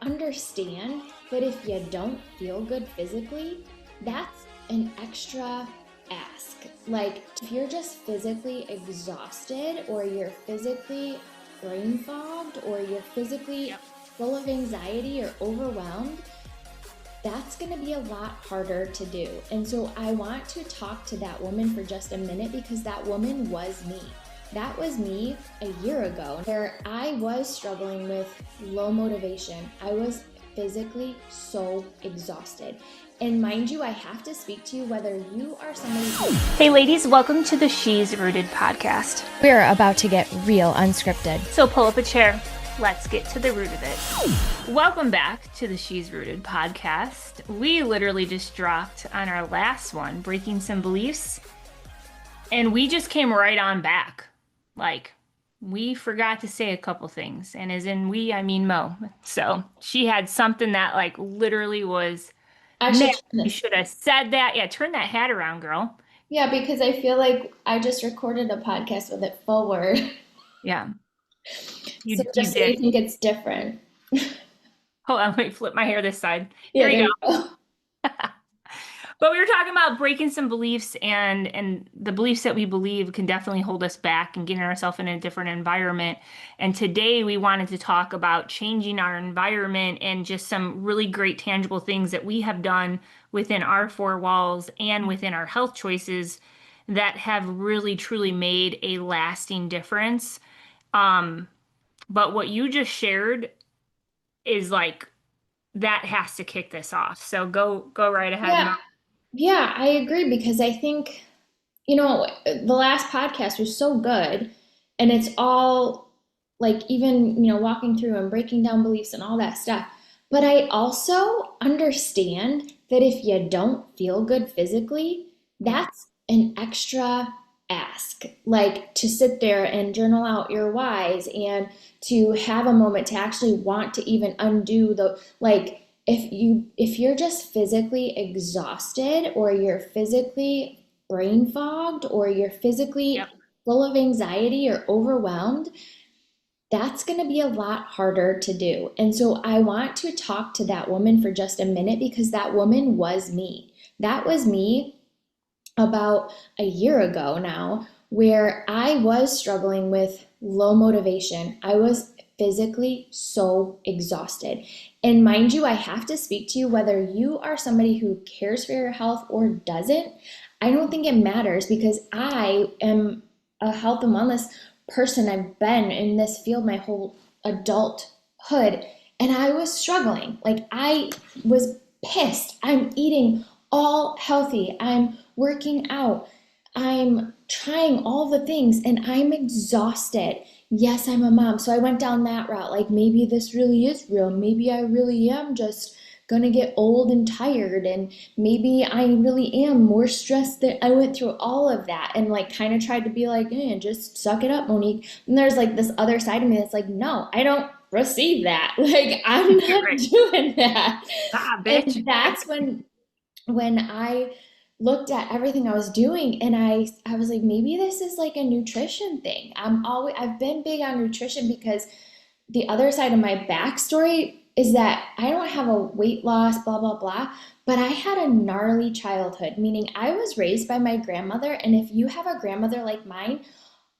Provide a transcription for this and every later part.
understand that if you don't feel good physically, that's an extra ask. Like if you're just physically exhausted or you're physically brain fogged or you're physically full of anxiety or overwhelmed, that's going to be a lot harder to do. And so I want to talk to that woman for just a minute because that woman was me. That was me a year ago where I was struggling with low motivation. I was physically so exhausted. And mind you, I have to speak to you whether you are somebody who... Hey ladies, welcome to the She's Rooted podcast. We're about to get real unscripted. So pull up a chair. Let's get to the root of it. Welcome back to the She's Rooted podcast. We literally just dropped on our last one, Breaking Some Beliefs, and we just came right on back. Like, we forgot to say a couple things, and as in we, I mean Mo. So she had something that like literally was, you should have said that. Yeah, turn that hat around, girl. Yeah, because I feel like I just recorded a podcast with it forward. Yeah. You think it's different. Hold on, let me flip my hair this side. Yeah, Here you go. But we were talking about breaking some beliefs, and the beliefs that we believe can definitely hold us back and getting ourselves in a different environment. And today we wanted to talk about changing our environment and just some really great tangible things that we have done within our four walls and within our health choices that have really truly made a lasting difference. But what you just shared is like, that has to kick this off. So go right ahead. Yeah, I agree because I think, the last podcast was so good and it's all like even, walking through and breaking down beliefs and all that stuff. But I also understand that if you don't feel good physically, that's an extra ask. Like to sit there and journal out your whys and to have a moment to actually want to even undo if you're just physically exhausted or you're physically brain fogged or you're physically full of anxiety or overwhelmed, that's going to be a lot harder to do. And so I want to talk to that woman for just a minute because that woman was me. That was me about a year ago now, where I was struggling with low motivation. I was physically so exhausted. And mind you, I have to speak to you whether you are somebody who cares for your health or doesn't. I don't think it matters because I am a health and wellness person. I've been in this field my whole adulthood, and I was struggling. Like I was pissed. I'm eating all healthy. I'm working out. I'm trying all the things and I'm exhausted. Yes, I'm a mom. So I went down that route. Like maybe this really is real. Maybe I really am just gonna get old and tired. And maybe I really am more stressed than I went through all of that and like kind of tried to be like, just suck it up, Monique. And there's like this other side of me that's like, no, I don't receive that. Like I'm not doing that. Bitch. And that's when I looked at everything I was doing and I was like, maybe this is like a nutrition thing. I've been big on nutrition because the other side of my backstory is that I don't have a weight loss, blah, blah, blah, but I had a gnarly childhood, meaning I was raised by my grandmother. And if you have a grandmother like mine,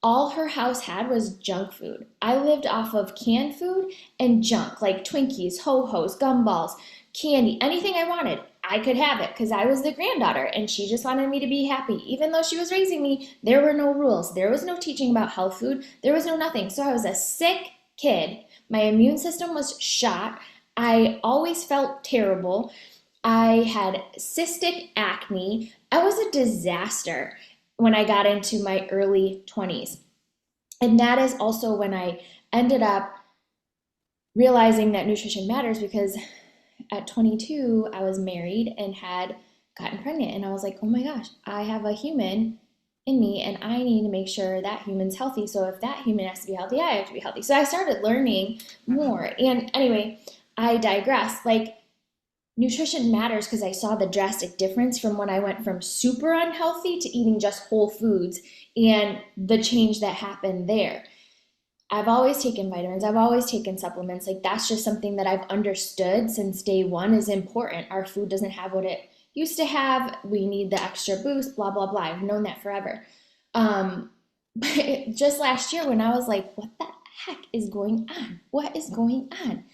all her house had was junk food. I lived off of canned food and junk, like Twinkies, Ho-Hos, gumballs, candy, anything I wanted. I could have it because I was the granddaughter and she just wanted me to be happy. Even though she was raising me, there were no rules. There was no teaching about health food. There was no nothing. So I was a sick kid. My immune system was shot. I always felt terrible. I had cystic acne. I was a disaster when I got into my early 20s. And that is also when I ended up realizing that nutrition matters because at 22, I was married and had gotten pregnant. And I was like, oh my gosh, I have a human in me and I need to make sure that human's healthy. So if that human has to be healthy, I have to be healthy. So I started learning more. And anyway, I digress. Like nutrition matters because I saw the drastic difference from when I went from super unhealthy to eating just whole foods and the change that happened there. I've always taken vitamins. I've always taken supplements. Like that's just something that I've understood since day one is important. Our food doesn't have what it used to have. We need the extra boost, blah, blah, blah. I've known that forever. But just last year when I was like, what the heck is going on? What is going on?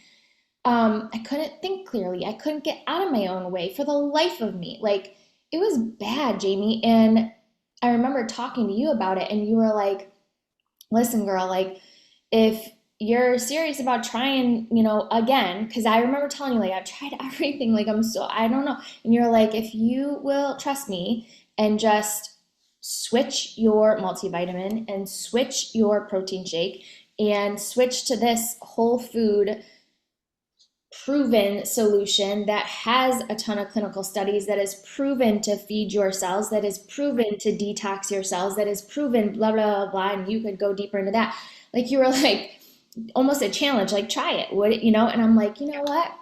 I couldn't think clearly. I couldn't get out of my own way for the life of me. Like it was bad, Jamie. And I remember talking to you about it, and you were like, listen, girl, like if you're serious about trying, again, because I remember telling you, like, I've tried everything, like, I don't know. And you're like, if you will trust me and just switch your multivitamin and switch your protein shake and switch to this whole food proven solution that has a ton of clinical studies, that is proven to feed your cells, that is proven to detox your cells, that is proven blah blah blah blah, and you could go deeper into that. Like you were like almost a challenge, like try it, would it, and I'm like, you know what?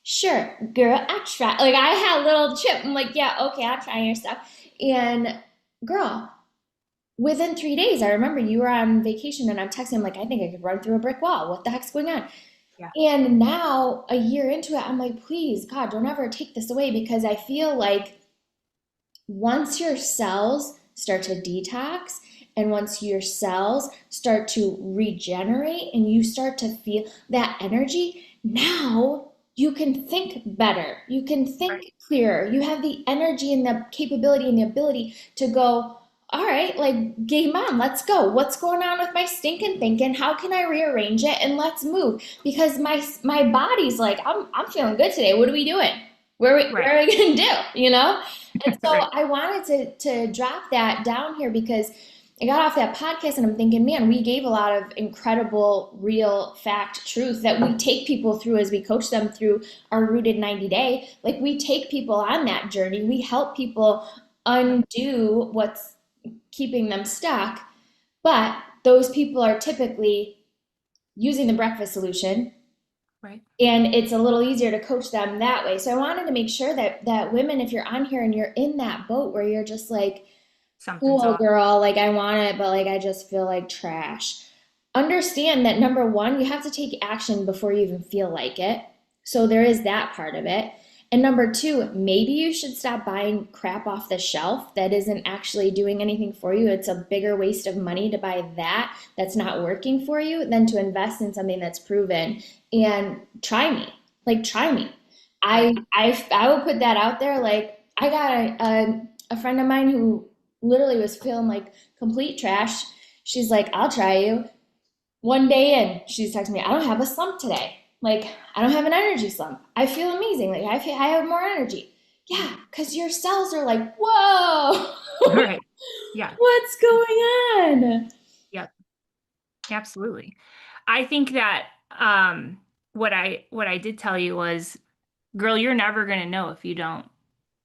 Sure, girl, I try. Like I had a little chip. I'm like, yeah, okay, I'll try your stuff. And girl, within 3 days, I remember you were on vacation and I'm texting, I'm like, I think I could run through a brick wall. What the heck's going on? Yeah. And now, a year into it, I'm like, please, God, don't ever take this away, because I feel like once your cells start to detox and once your cells start to regenerate and you start to feel that energy, now you can think better. You can think Right. clearer. You have the energy and the capability and the ability to go, all right, like game on, let's go. What's going on with my stinking thinking? How can I rearrange it and let's move? Because my body's like, I'm feeling good today. What are we doing? Right. Where are we gonna do? And so Right. I wanted to drop that down here because I got off that podcast and I'm thinking, man, we gave a lot of incredible, real fact truth that we take people through as we coach them through our Rooted 90 Day. Like we take people on that journey. We help people undo what's keeping them stuck. But those people are typically using the breakfast solution, Right. and it's a little easier to coach them that way. So I wanted to make sure that women, if you're on here and you're in that boat where you're just like, Something's cool off. girl, like I want it, but like I just feel like trash. Understand that number one, you have to take action before you even feel like it. So there is that part of it. And number two, maybe you should stop buying crap off the shelf that isn't actually doing anything for you. It's a bigger waste of money to buy that that's not working for you than to invest in something that's proven. And try me. Like try me. Right. I will put that out there. Like I got a friend of mine who literally was feeling like complete trash. She's like, I'll try you. One day in, she's texting me, I don't have a slump today. Like, I don't have an energy slump. I feel amazing. Like, I have more energy. Yeah, because your cells are like, whoa, Right. Yeah. what's going on? Yep. Absolutely. I think that what I did tell you was, girl, you're never gonna know if you don't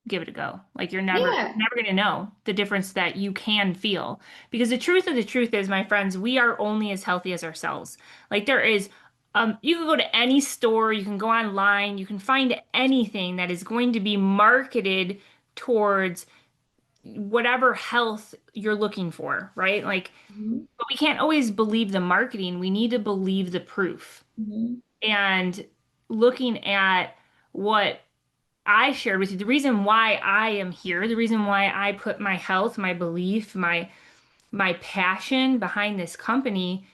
give it a go. Like Yeah. never gonna know the difference that you can feel. Because the truth of the truth is, my friends, we are only as healthy as ourselves. Like there is you can go to any store, you can go online, you can find anything that is going to be marketed towards whatever health you're looking for, right? Like, Mhm, but we can't always believe the marketing. We need to believe the proof. mhm, And looking at what I shared with you, the reason why I am here, the reason why I put my health, my belief, my passion behind this company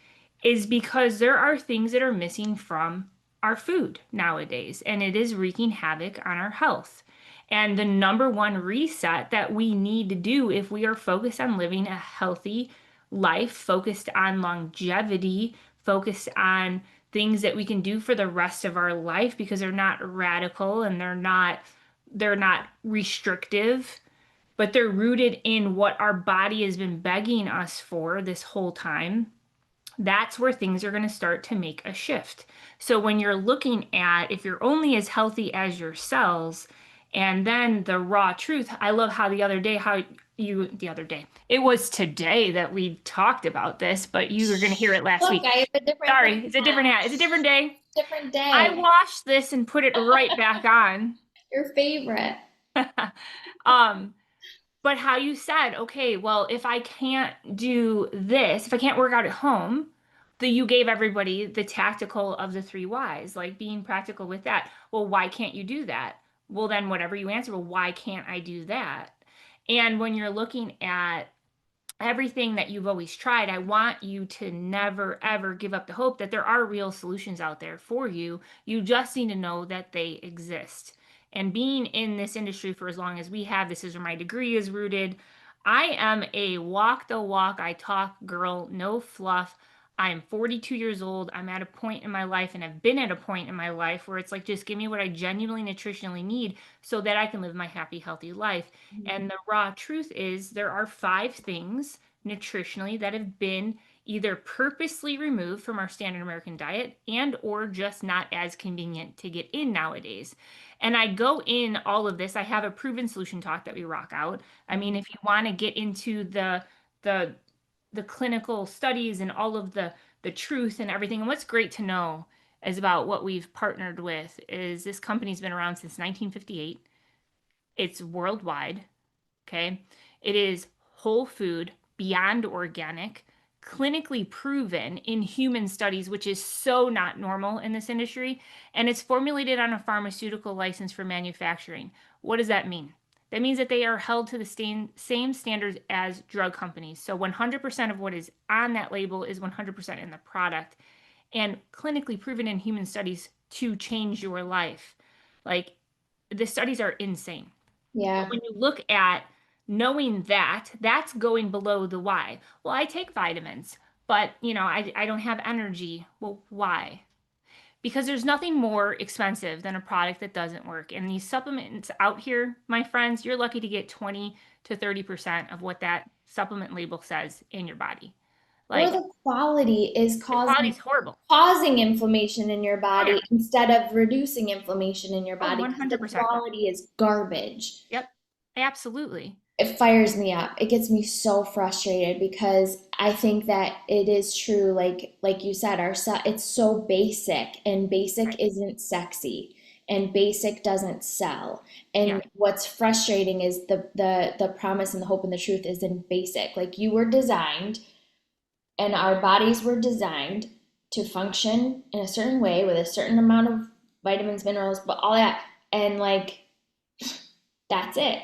is because there are things that are missing from our food nowadays, and it is wreaking havoc on our health. And the number one reset that we need to do if we are focused on living a healthy life, focused on longevity, focused on things that we can do for the rest of our life because they're not radical and they're not restrictive, but they're rooted in what our body has been begging us for this whole time. That's where things are going to start to make a shift. So when you're looking at if you're only as healthy as your cells, and then the raw truth, I love how the other day, it was today that we talked about this, but you were going to hear it last look, week. I have a different Sorry, it's a different hat. It's a different day. different I day. washed this and put it right back on. Your favorite. Um, but how you said, okay, well, if I can't do this, if I can't work out at home, You gave everybody the tactical of the three whys, like being practical with that. Well, why can't you do that? Well, then whatever you answer, well, why can't I do that? And when you're looking at everything that you've always tried, I want you to never, ever give up the hope that there are real solutions out there for you. You just need to know that they exist. And being in this industry for as long as we have, this is where my degree is rooted. I am a walk the walk, I talk girl, no fluff. I'm 42 years old. I'm at a point in my life and have been at a point in my life where it's like, just give me what I genuinely nutritionally need so that I can live my happy, healthy life. And the raw truth is, there are five things nutritionally that have been either purposely removed from our standard American diet and or just not as convenient to get in nowadays. And I go in all of this. I have a proven solution talk that we rock out. I mean, if you want to get into the the clinical studies and all of the truth and everything, and what's great to know is about what we've partnered with is this company's been around since 1958. It's worldwide. Okay. It is whole food, beyond organic, clinically proven in human studies, which is so not normal in this industry. And it's formulated on a pharmaceutical license for manufacturing. What does that mean? That means that they are held to the same standards as drug companies. So 100% of what is on that label is 100% in the product and clinically proven in human studies to change your life. Like the studies are insane. But Yeah. when you look at knowing that, that's going below the why. Well, I take vitamins, but I don't have energy. Well, why? Because there's nothing more expensive than a product that doesn't work. And these supplements out here, my friends, you're lucky to get 20 to 30% of what that supplement label says in your body. Or Like the quality is the quality is causing horrible. inflammation in your Oh yeah. body instead of reducing inflammation in your Oh, body because the 100%. quality is garbage. Yep. Absolutely. It fires me up. It gets me so frustrated because I think that it is true, like you said, it's so basic, and basic Right. isn't sexy, and basic doesn't sell. Yeah. And what's frustrating is the promise and the hope and the truth is in basic. Like you were designed, and our bodies were designed to function in a certain way with a certain amount of vitamins, minerals, but all that, and like that's it.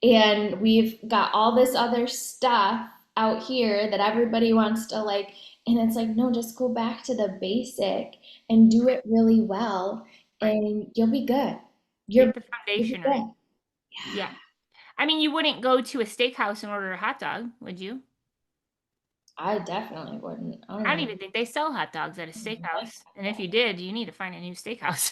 And we've got all this other stuff out here that everybody wants to like, and it's like, no, just go back to the basic and do Right. it really well, Right. and you'll be good. Get You're the you'll be foundation right. good. Yeah. I mean, you wouldn't go to a steakhouse and order a hot dog, would you? I definitely wouldn't. I don't I don't even even think they sell hot dogs at a like steakhouse. And if you did, you need to find a new steakhouse.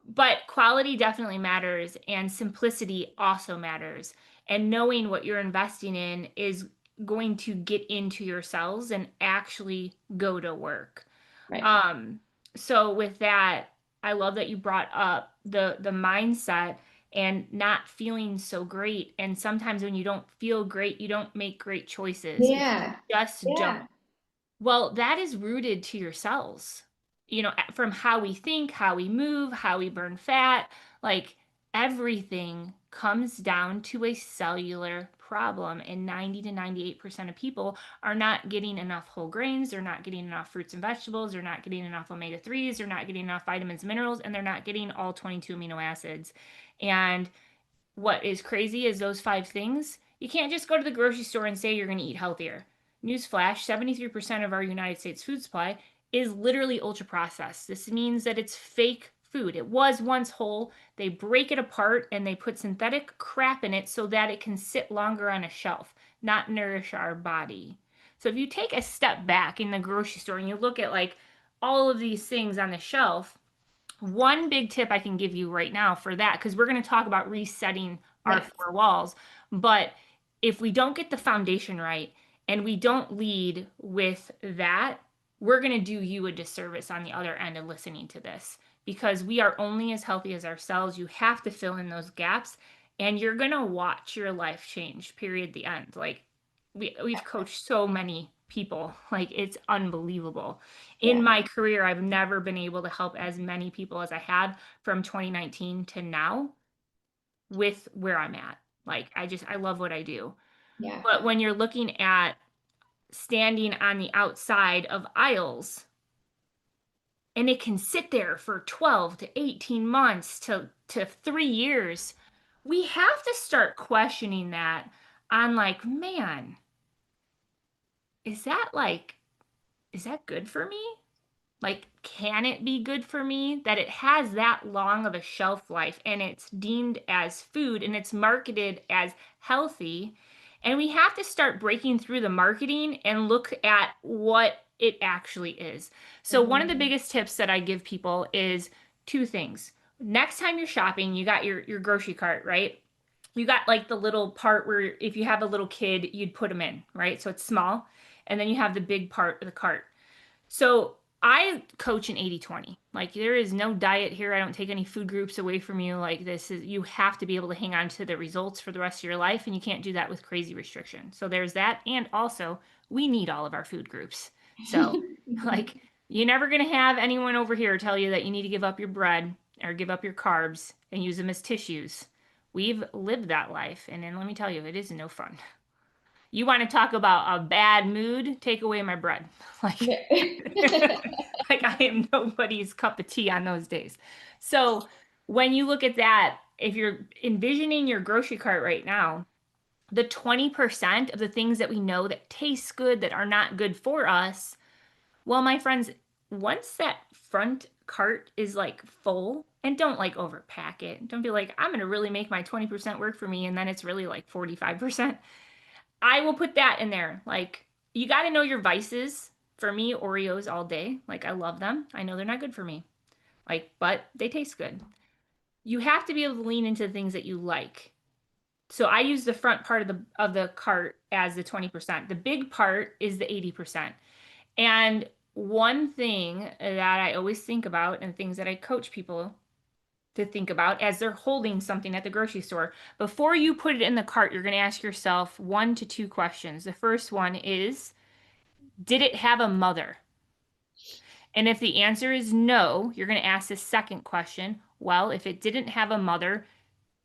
But quality definitely matters, and simplicity also matters. And knowing what you're investing in is going to get into your cells and actually go to work. right. Um, so with that, I love that you brought up the mindset and not feeling so great. And sometimes when you don't feel great, you don't make great choices. You Yeah. just don't. Yeah. Well, that is rooted to your cells. From how we think, how we move, how we burn fat, like everything comes down to a cellular problem. And 90 to 98% of people are not getting enough whole grains, they're not getting enough fruits and vegetables, they're not getting enough omega 3s, they're not getting enough vitamins and minerals, and they're not getting all 22 amino acids. And what is crazy is those five things. You can't just go to the grocery store and say you're going to eat healthier. Newsflash: 73% of our United States food supply is literally ultra processed. This means that it's fake food. It was once whole. They break it apart and they put synthetic crap in it so that it can sit longer on a shelf, not nourish our body. So if you take a step back in the grocery store and you look at like all of these things on the shelf, one big tip I can give you right now for that, because we're going to talk about resetting our Yes. four walls. But if we don't get the foundation right and we don't lead with that, we're going to do you a disservice on the other end of listening to this, because we are only as healthy as ourselves. You have to fill in those gaps and you're going to watch your life change, period, the end. Like we've coached so many people, like it's unbelievable. In Yeah. my career, I've never been able to help as many people as I had from 2019 to now with where I'm at. Like I love what I do. Yeah. But when you're looking at standing on the outside of aisles, and it can sit there for 12 to 18 months to 3 years. We have to start questioning that on like, man, is that like, is that good for me? Like, can it be good for me that it has that long of a shelf life and it's deemed as food and it's marketed as healthy? And we have to start breaking through the marketing and look at what it actually is. So, one of the Mhm. biggest tips that I give people is two things. Next time you're shopping, you got your grocery cart, right? You got like the little part where if you have a little kid, you'd put them in, right? So it's small. And then you have the big part of the cart. So I coach an 80-20. Like there is no diet here. I don't take any food groups away from you. Like this is you have to be able to hang on to the results for the rest of your life and you can't do that with crazy restriction. So there's that and also we need all of our food groups. So like you're never going to have anyone over here tell you that you need to give up your bread or give up your carbs and use them as tissues. We've lived that life and then let me tell you it is no fun. You want to talk about a bad mood? Take away my bread. Like, like I am nobody's cup of tea on those days. So when you look at that, if you're envisioning your grocery cart right now, the 20% of the things that we know that taste good that are not good for us, well, my friends, once that front cart is like full, and don't like overpack it. Don't be like, I'm gonna really make my 20% work for me, and then it's really like 45%. I will put that in there. Like, you got to know your vices. For me, Oreos all day. Like, I love them. I know they're not good for me. Like, but they taste good. You have to be able to lean into the things that you like. So I use the front part of the cart as the 20%. The big part is the 80%. And one thing that I always think about and things that I coach people to think about as they're holding something at the grocery store. Before you put it in the cart, you're going to ask yourself 1 to 2 questions. The first one is, did it have a mother? And if the answer is no, you're going to ask the second question, well, if it didn't have a mother,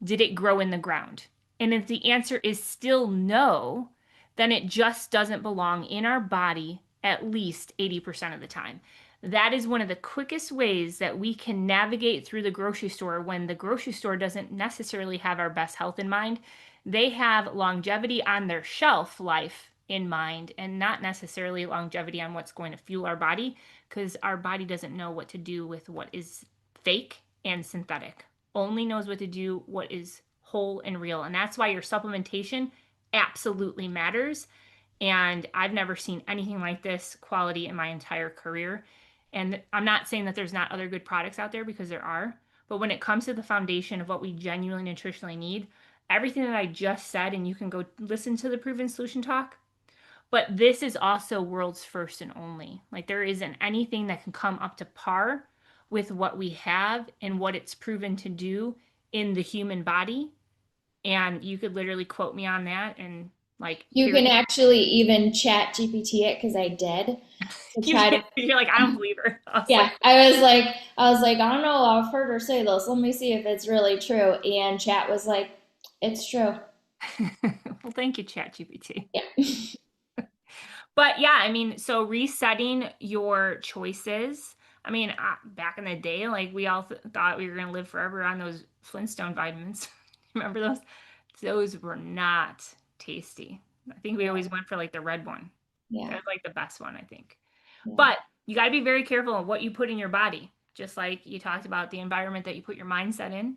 did it grow in the ground? And if the answer is still no, then it just doesn't belong in our body at least 80% of the time. That is one of the quickest ways that we can navigate through the grocery store when the grocery store doesn't necessarily have our best health in mind. They have longevity on their shelf life in mind and not necessarily longevity on what's going to fuel our body because our body doesn't know what to do with what is fake and synthetic, only knows what to do what is whole and real. And that's why your supplementation absolutely matters. And I've never seen anything like this quality in my entire career. And I'm not saying that there's not other good products out there because there are. But when it comes to the foundation of what we genuinely nutritionally need, everything that I just said, and you can go listen to the Proven Solution Talk, but this is also world's first and only. Like there isn't anything that can come up to par with what we have and what it's proven to do in the human body. And you could literally quote me on that and like You period. can actually even chat GPT it because I did to You try to. can't, you're like, I don't believe her. I was Yeah, like, I was like, I don't know. I've heard her say this. Let me see if it's really true. And chat was like, it's true. well, thank you, ChatGPT. Yeah. But yeah, I mean, so resetting your choices. I mean, back in the day, like we all thought we were going to live forever on those Flintstone vitamins. Remember those? Those were not tasty. I think we always went for like the red one. That Yeah. was like the best one, I think. Yeah. But you got to be very careful of what you put in your body. Just like you talked about the environment that you put your mindset in.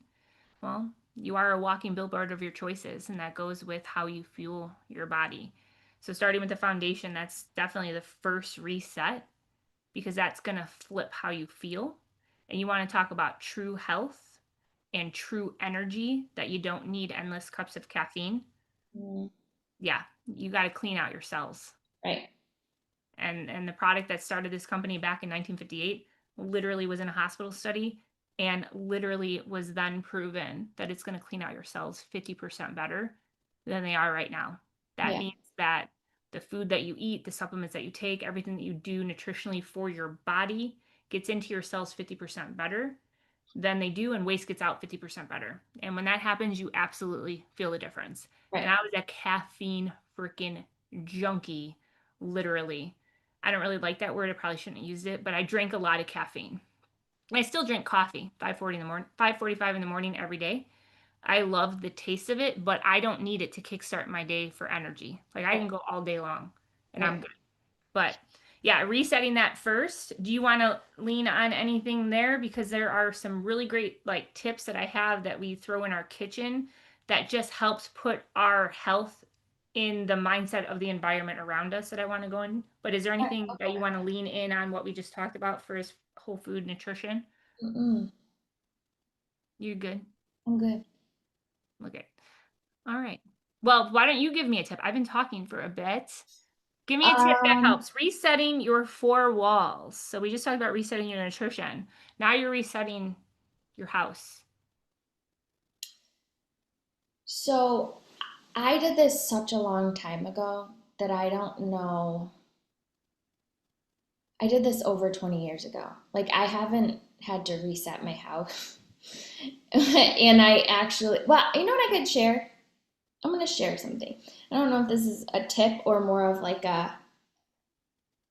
Well, you are a walking billboard of your choices, and that goes with how you fuel your body. So, starting with the foundation, that's definitely the first reset because that's going to flip how you feel. And you want to talk about true health and true energy that you don't need endless cups of caffeine. Mm, Yeah, you got to clean out your cells. right. And the product that started this company back in 1958 literally was in a hospital study and literally was then proven that it's going to clean out your cells 50% better than they are right now. That Yeah. means that the food that you eat, the supplements that you take, everything that you do nutritionally for your body gets into your cells 50% better than they do, and waste gets out 50% better. And when that happens, you absolutely feel the difference. And Right. I was a caffeine freaking junkie literally. I don't really like that word. I probably shouldn't have used it, but I drank a lot of caffeine. I still drink coffee 5:40 in the morning, 5:45 in the morning every day. I love the taste of it, but I don't need it to kickstart my day for energy. Like I can go all day long and I'm Right. good. But yeah, resetting that first. Do you want to lean on anything there? Because there are some really great like tips that I have that we throw in our kitchen that just helps put our health in the mindset of the environment around us that I want to go in. But is there anything that you want to lean in on what we just talked about for his whole food nutrition? Mm-mm. You're good. I'm good. Okay. All right. Well, why don't you give me a tip? I've been talking for a bit. Give me a tip that Um, helps. Resetting your four walls. So we just talked about resetting your nutrition. Now you're resetting your house. so I did this such a long time ago that I don't know. I did this over 20 years ago. Like I haven't had to reset my house. And I actually, well, you know what I could share? I'm going to share something. I don't know if this is a tip or more of like a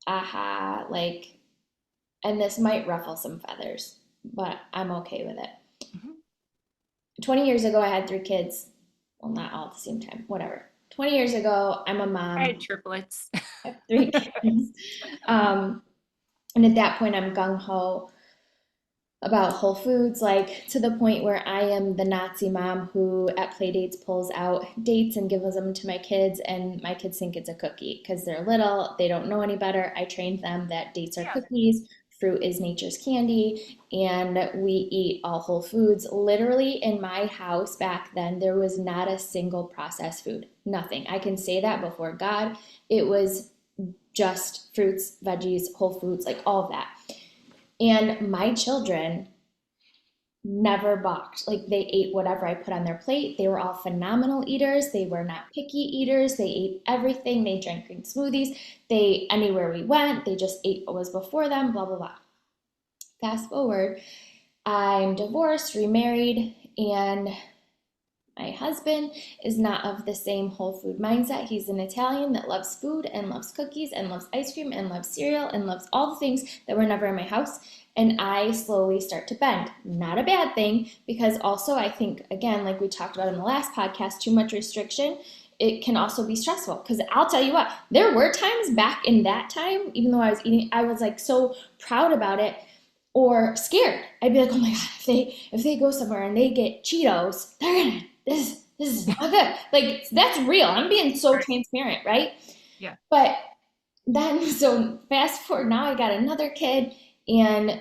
aha, like, and this might ruffle some feathers, but I'm okay with it. Mhm. 20 years ago, I had 3 kids. Well, not all at the same time, whatever. 20 years ago, I'm a I had mom. triplets. I have 3 kids. Um, and at that point, I'm gung ho about Whole Foods, like to the point where I am the Nazi mom who at play dates pulls out dates and gives them to my kids, and my kids think it's a cookie because they're little, they don't know any better. I trained them that dates are Yeah. cookies, fruit is nature's candy, and we eat all whole foods. Literally, in my house back then, there was not a single processed food, nothing. I can say that before God. It was just fruits, veggies, whole foods, like all of that. And my children never balked. Like they ate whatever I put on their plate. They were all phenomenal eaters. They were not picky eaters. They ate everything. They drank green smoothies. They, anywhere we went, they just ate what was before them, blah, blah, blah. Fast forward, I'm divorced, remarried, and my husband is not of the same whole food mindset. He's an Italian that loves food and loves cookies and loves ice cream and loves cereal and loves all the things that were never in my house. And I slowly start to bend. Not a bad thing, because also I think, again, like we talked about in the last podcast, too much restriction, it can also be stressful. Because I'll tell you what, there were times back in that time, even though I was eating, I was like so proud about it or scared. I'd be like, oh my God, if they go somewhere and they get Cheetos, they're gonna this is not good. Like that's real. I'm being so Right. transparent, right? Yeah. But then so fast forward now I got another kid and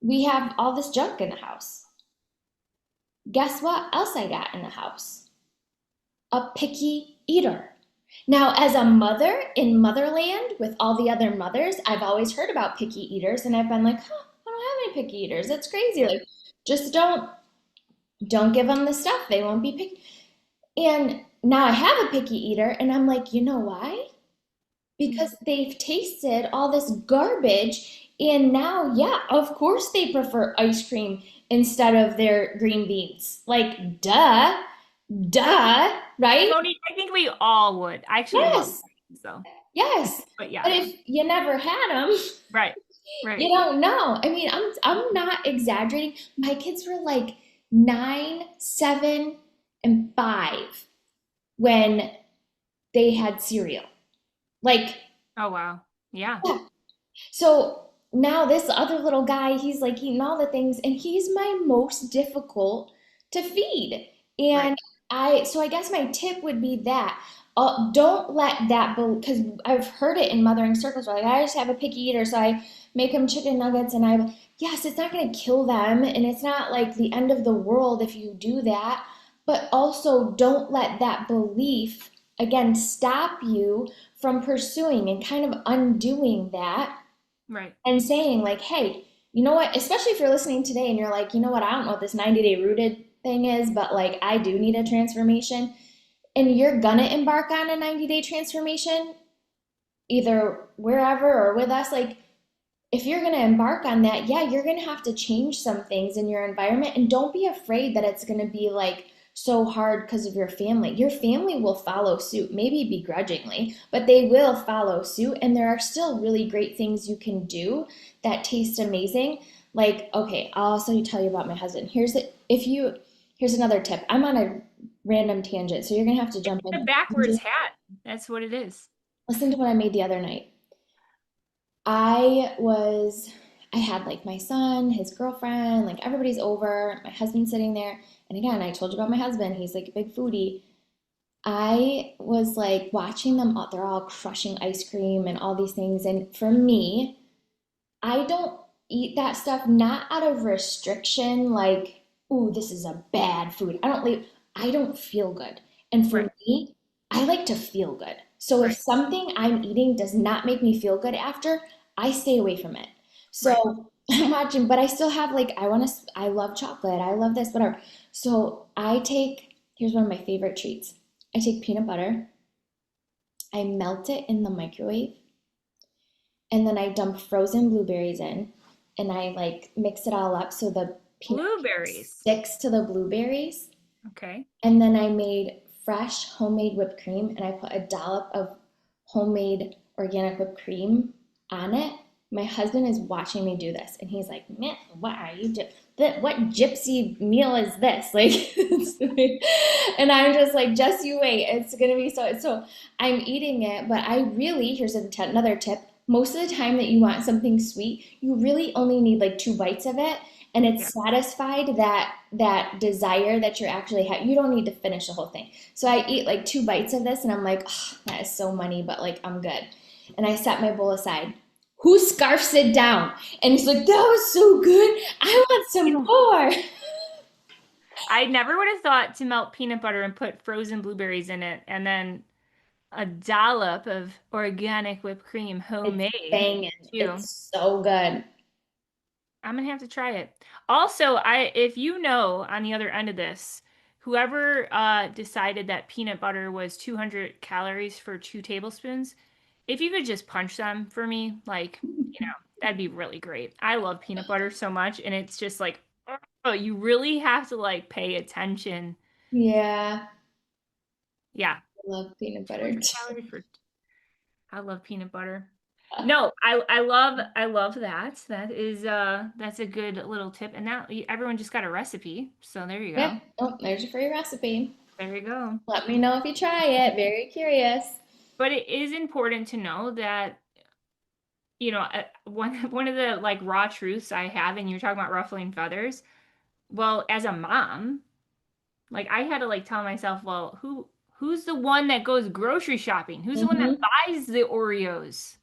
we have all this junk in the house. Guess what else I got in the house? A picky eater. Now, as a mother in motherland with all the other mothers, I've always heard about picky eaters and I've been like, huh, I don't have any picky eaters. That's crazy. Yeah. Like just don't give them the stuff. They won't be picky. And now I have a picky eater, and I'm like, you know why? Mm. Because they've tasted all this garbage, and now, yeah, of course they prefer ice cream instead of their green beans. Like, duh, duh, right? Tony, I think we all would. I actually love Yes, it, so. yes. But yeah. But if you never had them, Right. you Right. don't know. I mean, I'm not exaggerating. My kids were like 9, 7, and 5 when they had cereal. Like, Oh wow. Yeah. yeah. So now this other little guy, he's like eating all the things, and he's my most difficult to feed. Right. And so I guess my tip would be that don't let that, because I've heard it in mothering circles where like I just have a picky eater, so I make them chicken nuggets, and yes, it's not going to kill them, and it's not like the end of the world if you do that, but also don't let that belief again stop you from pursuing and kind of undoing that Right. and saying like, hey, you know what, especially if you're listening today and you're like, you know what, I don't know what this 90-day rooted thing is, but like I do need a transformation, and you're gonna embark on a 90-day transformation either wherever or with us, like if you're going to embark on that, yeah, you're going to have to change some things in your environment, and don't be afraid that it's going to be like so hard because of your family will follow suit, maybe begrudgingly, but they will follow suit. And there are still really great things you can do that taste amazing. Like, okay, I'll also tell you about my husband. Here's another tip. I'm on a random tangent, so you're gonna have to jump The in. backwards hat. That's what it is. Listen to what I made the other night. I was, I had like my son, his girlfriend, like everybody's over, my husband's sitting there. And again, I told you about my husband. He's like a big foodie. I was like watching them all, they're all crushing ice cream and all these things. And for me, I don't eat that stuff not out of restriction, like, ooh, this is a bad food. I don't feel good. And for Right, me, I like to feel good. So if right, something I'm eating does not make me feel good after, I stay away from it. right. So I'm watching, but I still have like, I love chocolate. I love this, whatever. So here's one of my favorite treats. I take peanut butter, I melt it in the microwave, and then I dump frozen blueberries in, and I like mix it all up so the peanut butter Blueberries. sticks to the blueberries. Okay. And then I made fresh homemade whipped cream, and I put a dollop of homemade organic whipped cream on it. My husband is watching me do this, and he's like, "Man, what are you doing? What gypsy meal is this?" Like, and I'm just like, "Just you wait. It's gonna be so." So I'm eating it, but here's another tip. Most of the time that you want something sweet, you really only need like two bites of it, and Yeah. it's satisfied that desire that you're actually having. You don't need to finish the whole thing. So I eat like two bites of this, and I'm like, oh, that is so money, but like I'm good. And I set my bowl aside. Who scarfs it down? And he's like, that was so good. I want some more. I never would have thought to melt peanut butter and put frozen blueberries in it and then a dollop of organic whipped cream, It's homemade, banging. too. It's so good. I'm gonna have to try it. Also, if you know on the other end of this, whoever decided that peanut butter was 200 calories for 2 tablespoons, if you could just punch them for me, like, that'd be really great. I love peanut butter so much, and it's just like, oh, you really have to like pay attention. Yeah, Yeah, I love peanut butter 200 too. calories for I love peanut butter. No, I love that. That's a good little tip. And now everyone just got a recipe. So there you Yep. go. Oh, there's your free recipe. There you go. Let me know if you try it. Very curious. But it is important to know that, one of the like raw truths I have, and you're talking about ruffling feathers. Well, as a mom, like I had to like tell myself, well, who's the one that goes grocery shopping? Who's the one that Mm-hmm. buys the Oreos?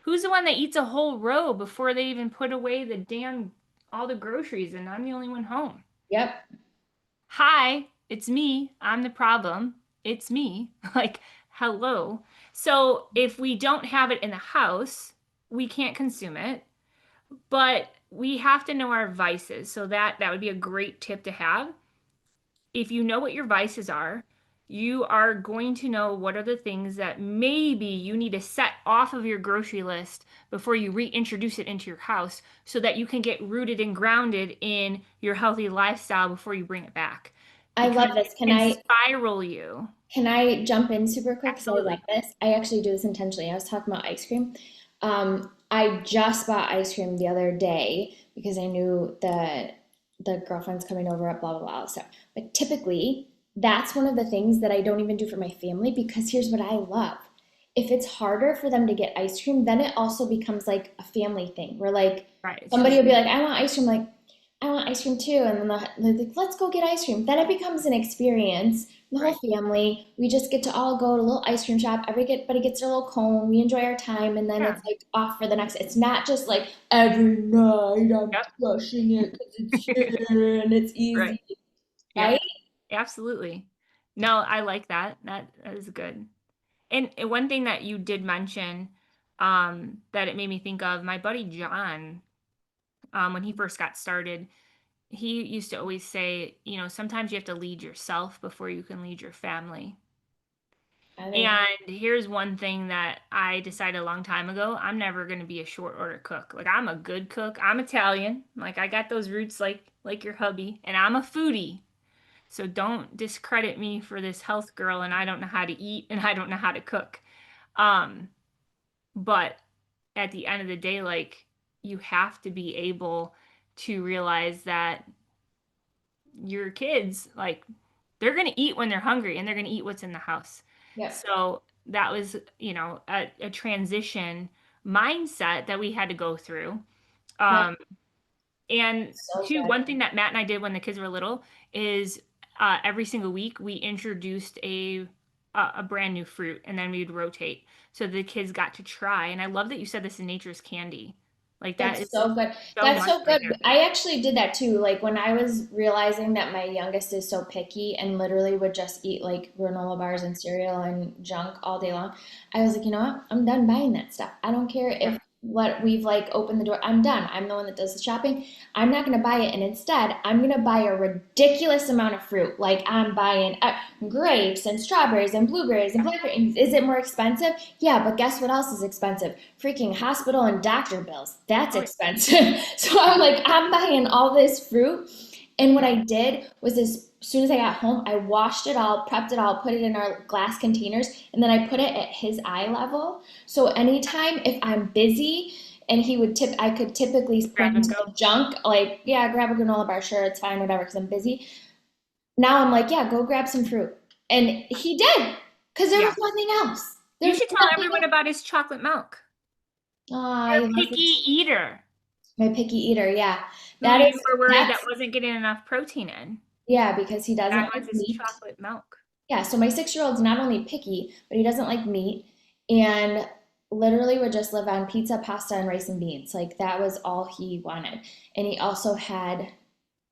Who's the one that eats a whole row before they even put away the damn all the groceries and I'm the only one home? Yep. Hi, it's me. I'm the problem. It's me. Like, hello. So if we don't have it in the house, we can't consume it, but we have to know our vices. So that would be a great tip to have. If you know what your vices are, you are going to know what are the things that maybe you need to set off of your grocery list before you reintroduce it into your house so that you can get rooted and grounded in your healthy lifestyle before you bring it back. I Because love it this. Can can I spiral you. Can I jump in super quick? Because I love Absolutely. this. I actually do this intentionally. I was talking about ice cream. I just bought ice cream the other day because I knew that the girlfriend's coming over at blah blah blah stuff. But typically, that's one of the things that I don't even do for my family because here's what I love. If it's harder for them to get ice cream, then it also becomes like a family thing where like Right. It's somebody just, will be like, I want ice cream, like I want ice cream too. And then they're like, let's go get ice cream. Then it becomes an experience. The whole right. family, we just get to all go to a little ice cream shop. Everybody gets their little cone. We enjoy our time. And then Yeah. it's like off for the next. It's not just like every night I'm crushing it because it's Yep. here and it's Right. easy, Yep. right? Absolutely. No, I like that. That is good. And one thing that you did mention, that it made me think of, my buddy John, when he first got started, he used to always say, sometimes you have to lead yourself before you can lead your family. I think And here's one thing that I decided a long time ago. I'm never going to be a short order cook. Like I'm a good cook. I'm Italian. Like I got those roots like your hubby, and I'm a foodie. So don't discredit me for this health girl and I don't know how to eat and I don't know how to cook. Um, but at the end of the day, like you have to be able to realize that your kids, like they're going to eat when they're hungry and they're going to eat what's in the house. Yep. So that was, a transition mindset that we had to go through. Yep. Um, and So two, good. one thing that Matt and I did when the kids were little is every single week we introduced a brand new fruit and then we'd rotate so the kids got to try. And I love that you said this in nature's candy. Like that is That's so good. so That's much so right good. there. I actually did that too. Like when I was realizing that my youngest is so picky and literally would just eat like granola bars and cereal and junk all day long, I was like, you know what? I'm done buying that stuff. I don't care Yeah. if what we've like opened the door. I'm done. I'm the one that does the shopping. I'm not going to buy it. And instead, I'm going to buy a ridiculous amount of fruit. Like I'm buying grapes and strawberries and blueberries and Yeah. blackberries. Is it more expensive? Yeah, but guess what else is expensive? Freaking hospital and doctor bills. That's Oh, expensive. So I'm like, I'm buying all this fruit. And what yeah. I did was as soon as I got home, I washed it all, prepped it all, put it in our glass containers, and then I put it at his eye level. So anytime if I'm busy and I could typically point Grab him and to go. the junk, like, yeah, grab a granola bar, sure, it's fine, whatever, because I'm busy. Now I'm like, yeah, go grab some fruit. And he did, because there was Yeah. nothing else. You There's should tell nothing everyone else. about his chocolate milk. Oh, You're he a loves picky it. eater My picky eater, yeah. who That you is, were worried that that's, wasn't getting enough protein in. yeah, because he That doesn't was like his meat. chocolate milk. Yeah, so my 6 year old's not only picky, but he doesn't like meat and literally would just live on pizza, pasta, and rice and beans. Like that was all he wanted. And he also had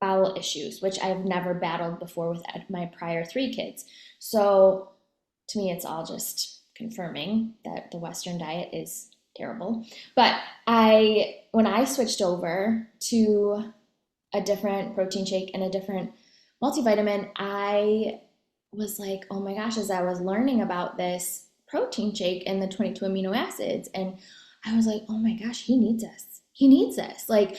bowel issues, which I've never battled before with my prior three kids. So to me, it's all just confirming that the Western diet is terrible. But when I switched over to a different protein shake and a different multivitamin, I was like, oh my gosh, as I was learning about this protein shake and the 22 amino acids, and I was like, oh my gosh, he needs this. He needs this. Like,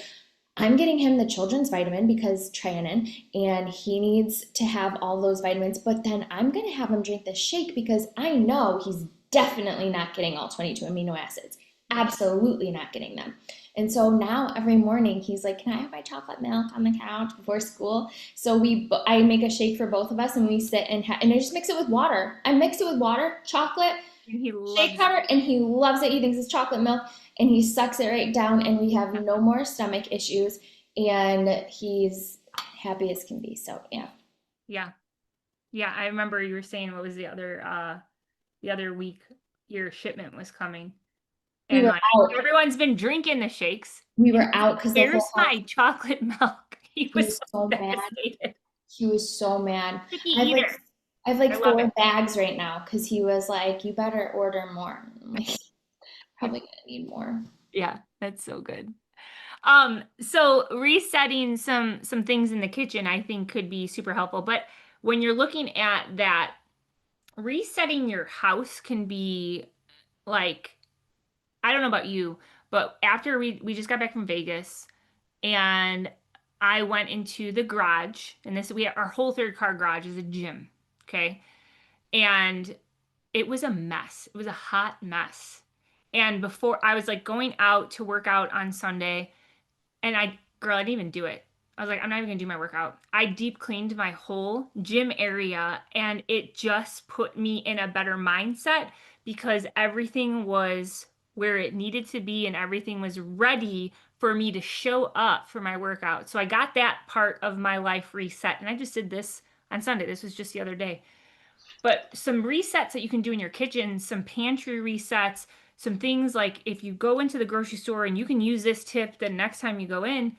I'm getting him the children's vitamin because Trianon, and he needs to have all those vitamins. But then I'm going to have him drink the shake because I know he's definitely not getting all 22 amino acids. Yeah. Absolutely not getting them. And so now every morning he's like, "Can I have my chocolate milk on the couch before school?" So I make a shake for both of us, and we sit and I just mix it with water. I mix it with water, chocolate, And he shake loves it. powder, and he loves it. He thinks it's chocolate milk, and he sucks it right down, and we have Yeah. no more stomach issues, and he's happy as can be. So yeah, Yeah. Yeah. I remember you were saying what was the other week your shipment was coming. we And were like out. everyone's been drinking the shakes. We And were he's like, out because the whole where's house. my chocolate milk? He He was was so so mad. devastated. He was so mad. Picky I've like eater. I've like I love four it. bags right now because he was like, "You better order more." I'm like, probably gonna need more. Yeah, that's so good. So resetting some things in the kitchen I think could be super helpful. But when you're looking at that, resetting your house can be like, I don't know about you, but after we just got back from Vegas and I went into the garage, and this we our whole third car garage is a gym, okay? And it was a mess. It was a hot mess. And before I was like going out to work out on Sunday, and girl, I didn't even do it. I was like, I'm not even gonna do my workout. I deep cleaned my whole gym area and it just put me in a better mindset because everything was where it needed to be and everything was ready for me to show up for my workout. So I got that part of my life reset. And I just did this on Sunday. This was just the other day. But some resets that you can do in your kitchen, some pantry resets, some things like if you go into the grocery store and you can use this tip the next time you go in,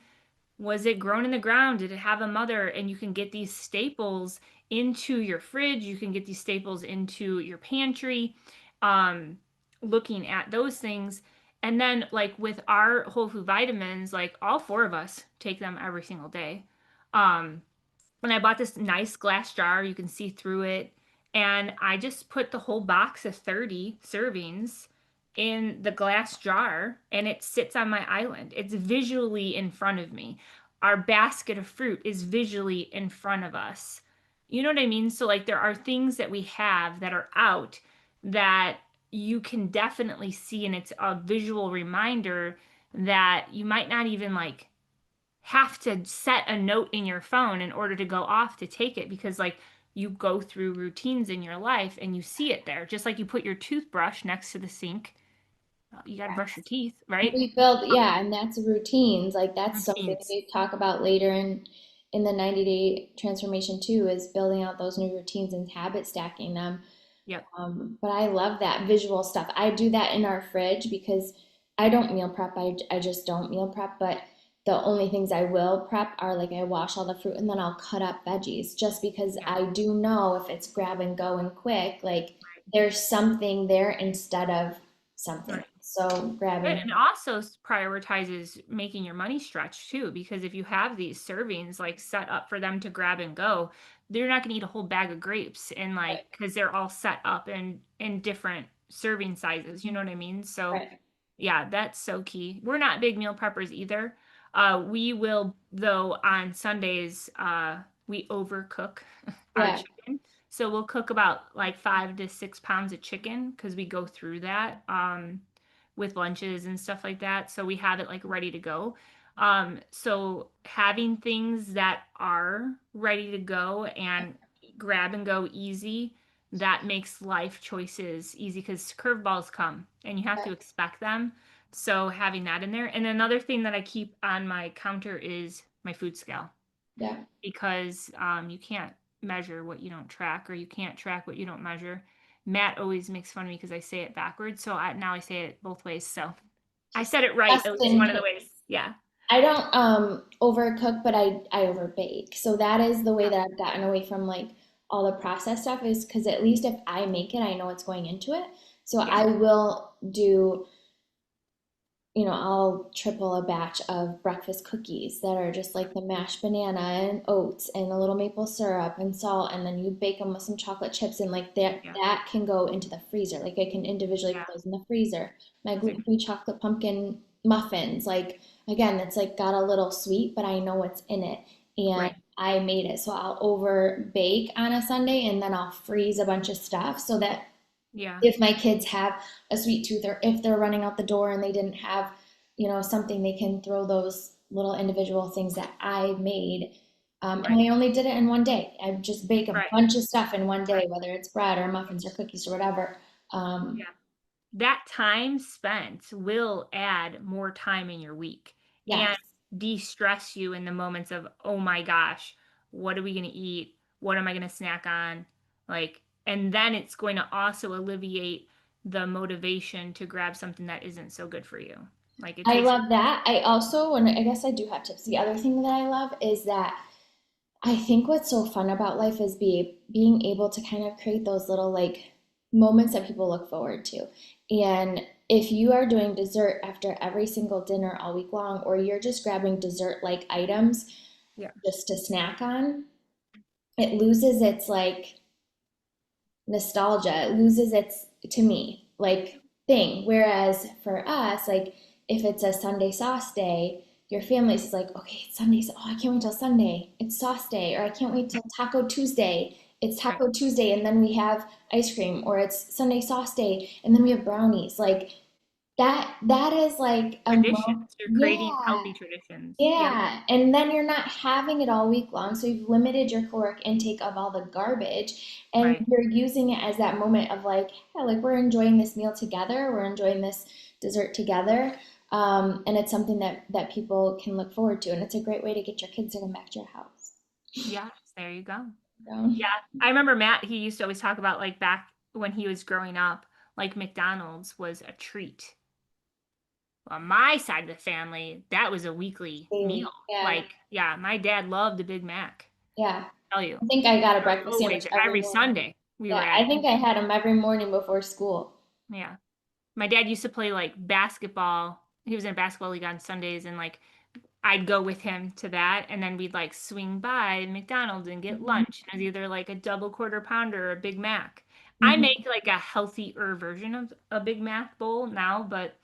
was it grown in the ground? Did it have a mother? And you can get these staples into your fridge. You can get these staples into your pantry. Um, Looking at those things. And then, like with our whole food vitamins, like all four of us take them every single day. Um, and I bought this nice glass jar. You can see through it. And I just put the whole box of 30 servings in the glass jar and it sits on my island. It's visually in front of me. Our basket of fruit is visually in front of us. You know what I mean? So like there are things that we have that are out that you can definitely see, and it's a visual reminder that you might not even like have to set a note in your phone in order to go off to take it, because like you go through routines in your life and you see it there. Just like you put your toothbrush next to the sink, you got to brush your teeth, right? We build, yeah, and that's routines. Like that's something Routines. we talk about later in the 90-day transformation too, is building out those new routines and habit stacking them. Yep. But I love that visual stuff. I do that in our fridge because I don't meal prep. I just don't meal prep. But the only things I will prep are like I wash all the fruit and then I'll cut up veggies just because Yeah. I do know if it's grab and go and quick, like Right. there's something there instead of something. Right. So Right. grabbing, And also prioritizes making your money stretch too, because if you have these servings like set up for them to grab and go, they're not going to eat a whole bag of grapes, and like right, because they're all set up in different serving sizes. You know what I mean? So right, yeah, that's so key. We're not big meal preppers either. We will, though, on Sundays, we overcook our yeah, chicken. So we'll cook about like 5 to 6 pounds of chicken because we go through that with lunches and stuff like that. So we have it like ready to go. So having things that are ready to go and grab and go easy, that makes life choices easy because curveballs come and you have to right, expect them. So having that in there. And another thing that I keep on my counter is my food scale, yeah. because you can't measure what you don't track, or you can't track what you don't measure. Matt always makes fun of me because I say it backwards. So now I say it both ways. So I Just said it right just at least in one of the case. ways. Yeah. I don't overcook, but I overbake. So that is the way Yeah. that I've gotten away from like all the processed stuff is because at least if I make it, I know what's going into it. So Yeah. I will do, I'll triple a batch of breakfast cookies that are just like the mashed banana and oats and a little maple syrup and salt, and then you bake them with some chocolate chips and like that Yeah. that can go into the freezer. Like I can individually Yeah. put those in the freezer. My Those are gluten-free chocolate pumpkin muffins, like again, it's like got a little sweet, but I know what's in it. And right. I made it. So I'll over bake on a Sunday and then I'll freeze a bunch of stuff so that Yeah. if my kids have a sweet tooth or if they're running out the door and they didn't have, something, they can throw those little individual things that I made. And Right. I only did it in one day. I just bake a Right. bunch of stuff in one day, Right. whether it's bread or muffins or cookies or whatever. Yeah. Um, That time spent will add more time in your week and yes, de-stress you in the moments of, oh my gosh, what are we going to eat? What am I going to snack on? Like, and then it's going to also alleviate the motivation to grab something that isn't so good for you. Like it I takes, love that. I also, and I guess I do have tips. The other thing that I love is that I think what's so fun about life is being able to kind of create those little like moments that people look forward to. And if you are doing dessert after every single dinner all week long, or you're just grabbing dessert like items yeah, just to snack on, it loses its like nostalgia. It loses its, to me, like thing. Whereas for us, like if it's a Sunday sauce day, your family's is like, okay, it's Sunday. So, oh, I can't wait till Sunday. It's sauce day. Or I can't wait till Taco Tuesday. It's right. Taco Tuesday. And then we have ice cream. Or it's Sunday sauce day. And then we have brownies. Like that is like a Traditions. You're creating yeah. healthy traditions. Yeah, Yeah, and then you're not having it all week long, so you've limited your caloric intake of all the garbage, and right. you're using it as that moment of like, yeah, like we're enjoying this meal together, we're enjoying this dessert together, and it's something that people can look forward to, and it's a great way to get your kids to come back to your house. Yes, there you go. So, Yeah, I remember Matt, he used to always talk about like back when he was growing up, like McDonald's was a treat. On my side of the family, that was a weekly meal. daily, yeah, Like, yeah, my dad loved a Big Mac. yeah. Tell you, I think I got a breakfast sandwich always, every every morning. Sunday we were Yeah, at I it. think I had them every morning before school. Yeah. My dad used to play like basketball. He was in a basketball league on Sundays, and like I'd go with him to that, and then we'd like swing by McDonald's and get Mhm, lunch. And it was either like a double quarter pounder or a Big Mac. I mhm. make like a healthier version of a Big Mac bowl now, but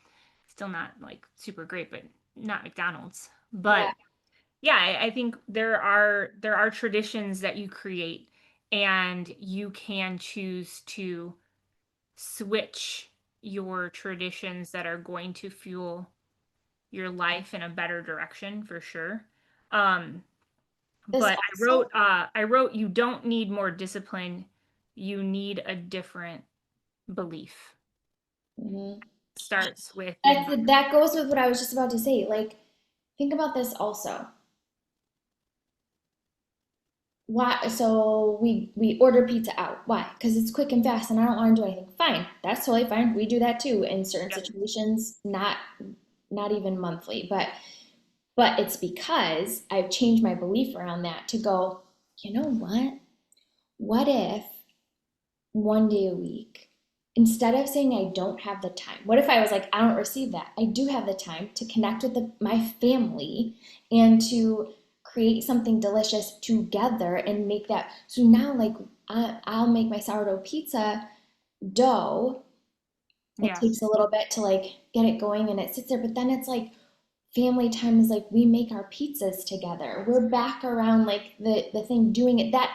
still not like super great, but not McDonald's. Yeah, But yeah, I think there are traditions that you create, and you can choose to switch your traditions that are going to fuel your life in a better direction for sure. Um, This but also, I wrote you don't need more discipline, you need a different belief. mhm. Starts with the That goes with what I was just about to say. Like, think about this also. Why? So we order pizza out. Why? Because it's quick and fast, and I don't want to do anything. Fine, that's totally fine. We do that too in certain Yep. situations. Not even monthly, but it's because I've changed my belief around that to go. You know what? What if 1 day a week, instead of saying I don't have the time, what if I was like, I don't receive that? I do have the time to connect with my family and to create something delicious together and make that. So now, like, I'll make my sourdough pizza dough. It Yeah. takes a little bit to like get it going and it sits there, but then it's like family time is like we make our pizzas together. We're back around like the thing doing it. Yeah.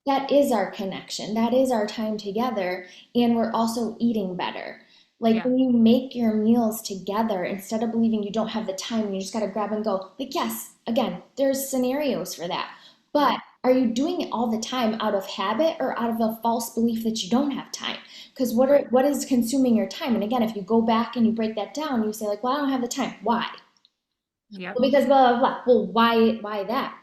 That is our connection. That is our time together. And we're also eating better. Like Yeah. when you make your meals together, instead of believing you don't have the time and you just got to grab and go, like, yes, again, there's scenarios for that. Yeah. But are you doing it all the time out of habit or out of a false belief that you don't have time? Because Right. what is consuming your time? And again, if you go back and you break that down, you say, like, well, I don't have the time. Why? Yep. Well, because blah, blah, blah. Well, why that?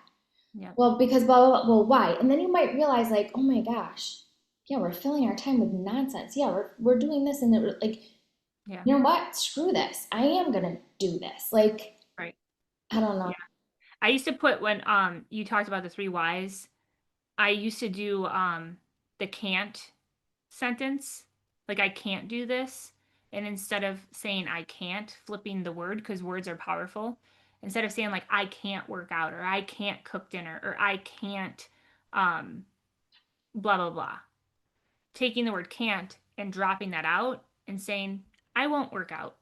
Yep. Well, because blah, blah, blah. Well, why? And then you might realize, like, oh my gosh, yeah, we're filling our time with nonsense. Yeah, we're doing this, and it, like, Yeah. you know what? Screw this. I am gonna do this. Like, Right. I don't Yeah. know. I used to put when you talked about the three whys, I used to do the can't sentence. Like I can't do this. And instead of saying I can't, flipping the word because words are powerful. Instead of saying like I can't work out or I can't cook dinner or I can't um blah blah blah. Taking the word can't and dropping that out and saying I won't work out.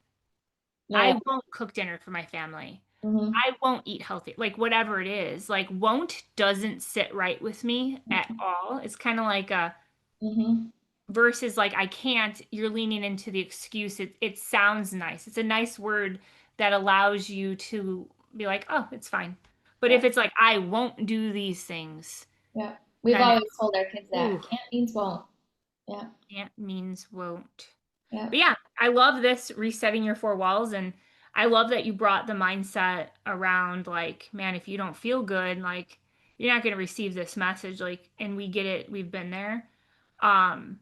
Yeah, yeah. I won't cook dinner for my family. Mm-hmm. I won't eat healthy. Like whatever it is. Like won't doesn't sit right with me at all. It's kind of like a Mm-hmm. versus like I can't, you're leaning into the excuse. It sounds nice. It's a nice word that allows you to be like, oh, it's fine. But Yeah, if it's like I won't do these things, yeah. We've then it's always told our kids ooh, that can't means won't. Yeah, can't means won't. yeah. But yeah, I love this resetting your four walls and I love that you brought the mindset around like, man, if you don't feel good, like you're not going to receive this message like and we get it, we've been there. Um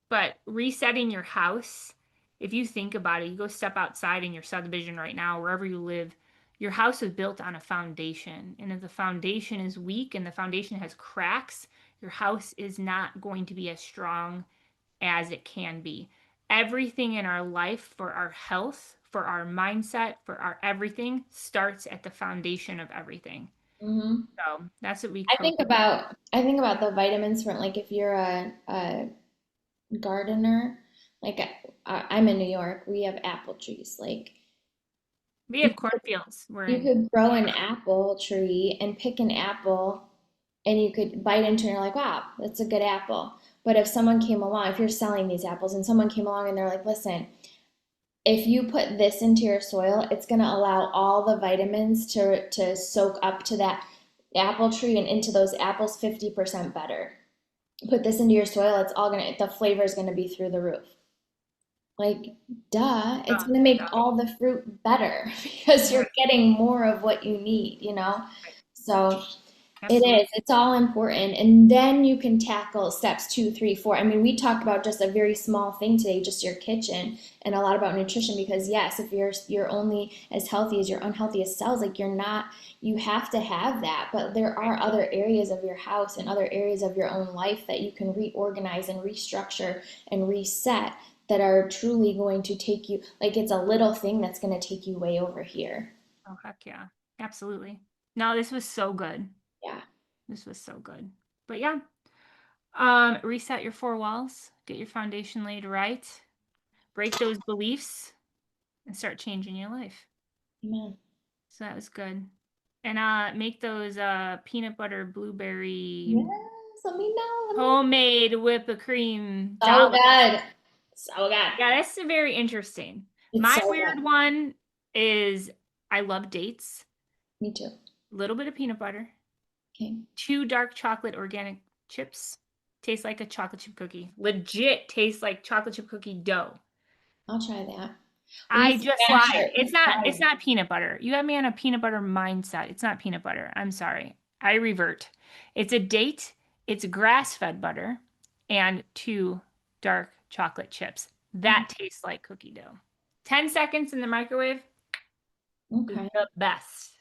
But resetting your house, if you think about it, you go step outside in your subdivision right now, wherever you live, your house is built on a foundation. And if the foundation is weak and the foundation has cracks, your house is not going to be as strong as it can be. Everything in our life, for our health, for our mindset, for our everything, starts at the foundation of everything. Mm-hmm. So that's what we coach. I think about the vitamins from like if you're a gardener, like I'm in New York, we have apple trees. Like We have cornfields. We're you in, could grow an apple tree and pick an apple and you could bite into it and you're like, wow, that's a good apple. But if someone came along, if you're selling these apples and someone came along and they're like, listen, if you put this into your soil, it's going to allow all the vitamins to soak up to that apple tree and into those apples 50% better. Put this into your soil, it's all going to, the flavor is going to be through the roof. Like, duh, it's uh, going to make all the fruit better because yeah, you're getting more of what you need, you know? right. So it Absolutely. is, it's all important. And then you can tackle steps 2, 3, 4. I mean, we talked about just a very small thing today, just your kitchen, and a lot about nutrition because yes, if you're only as healthy as your unhealthiest cells, like you're not, you have to have that. But there Right. are other areas of your house and other areas of your own life that you can reorganize and restructure and reset that are truly going to take you, like it's a little thing that's going to take you way over here. Oh, heck yeah. Absolutely. No, this was so good. Yeah. This was so good. But yeah, reset your four walls, get your foundation laid right, break those beliefs, and start changing your life. Amen. So that was good. And make those peanut butter blueberry Yeah. Let me know. Let me Homemade whipped cream know. So dollop. good. So good. Yeah, that's very interesting. It's My so weird good. one is I love dates, Me too. a little bit of peanut butter, Okay. 2 dark chocolate organic chips. Tastes like a chocolate chip cookie. Legit tastes like chocolate chip cookie dough. I'll try that. We I just smash lied. it It's fine. not peanut butter. You have me on a peanut butter mindset. It's not peanut butter. I'm sorry. I revert. It's a date, it's grass-fed butter, and 2 dark chocolate chips. That tastes like cookie dough. 10 seconds in the microwave is Okay. the best.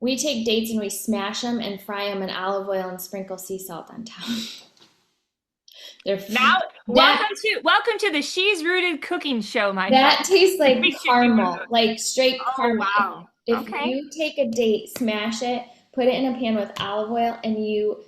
We take dates and we smash them and fry them in olive oil and sprinkle sea salt on top. They're Now, that welcome to the She's Rooted cooking show, my friend. that tastes like We should do caramel, like straight Oh, caramel. wow. If Okay. you take a date, smash it, put it in a pan with olive oil, and you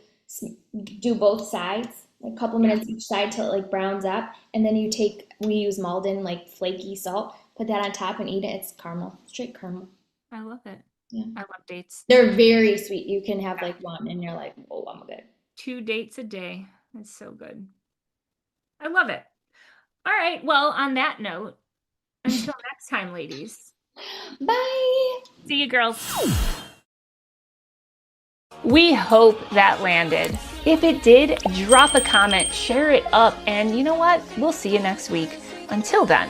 do both sides, like a couple Yeah, minutes each side till it like browns up, and then you take we use Malden like flaky salt, put that on top and eat it. It's caramel, straight caramel. I love it. Yeah, I love dates. they're very sweet. You can have Yeah. like one, and you're like, oh, I'm good. 2 dates a day. That's so good. I love it. All right. Well, on that note, until next time, ladies. Bye. See you, girls. We hope that landed. If it did, drop a comment, share it up, and you know what? We'll see you next week. Until then.